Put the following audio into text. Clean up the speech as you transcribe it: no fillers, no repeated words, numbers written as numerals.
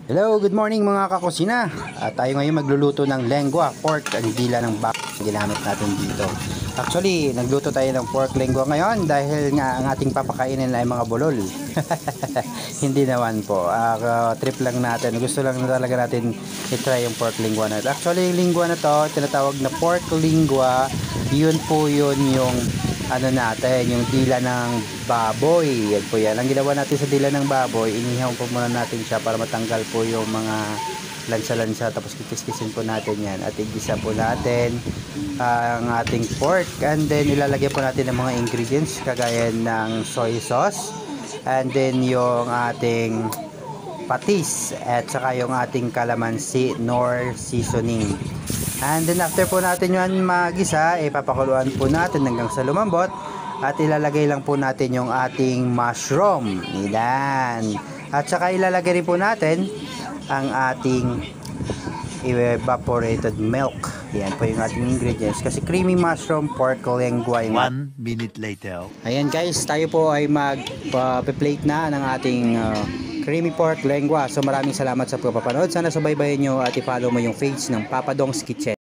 Hello, good morning mga kakusina. Tayo ngayon magluluto ng lengua, pork, ang dila ng baka ginamit natin dito. Actually, nagluto tayo ng pork lengua ngayon dahil nga ang ating papakainin ay mga bulol. Hindi naman po. Trip lang natin. Gusto lang na talaga natin i-try yung pork lengua na ito. Actually, yung lengua na to, tinatawag na pork lengua. Yun po yun yung ano natin, yung dila ng baboy. Yan po yan. Ang ginawa natin sa dila ng baboy, inihaw po muna natin siya para matanggal po yung mga lansa-lansa, tapos kikis-kisin po natin yan at igisa po natin ang ating pork, and then ilalagay po natin ng mga ingredients kagaya ng soy sauce, and then yung ating patis at saka yung ating calamansi nor seasoning. And then after po natin yun magisa, papakuluan po natin hanggang sa lumambot at ilalagay lang po natin yung ating mushroom. Yan. At saka ilalagay rin po natin ang ating evaporated milk. Yan po yung ating ingredients. Kasi creamy mushroom, pork lengua. 1 minute later. Ayan guys, tayo po ay mag-plate na ng ating creamy pork lengua. So maraming salamat sa pagpapanood. Sana subaybayan nyo at i-follow mo yung page ng Papa Dong's Kitchen.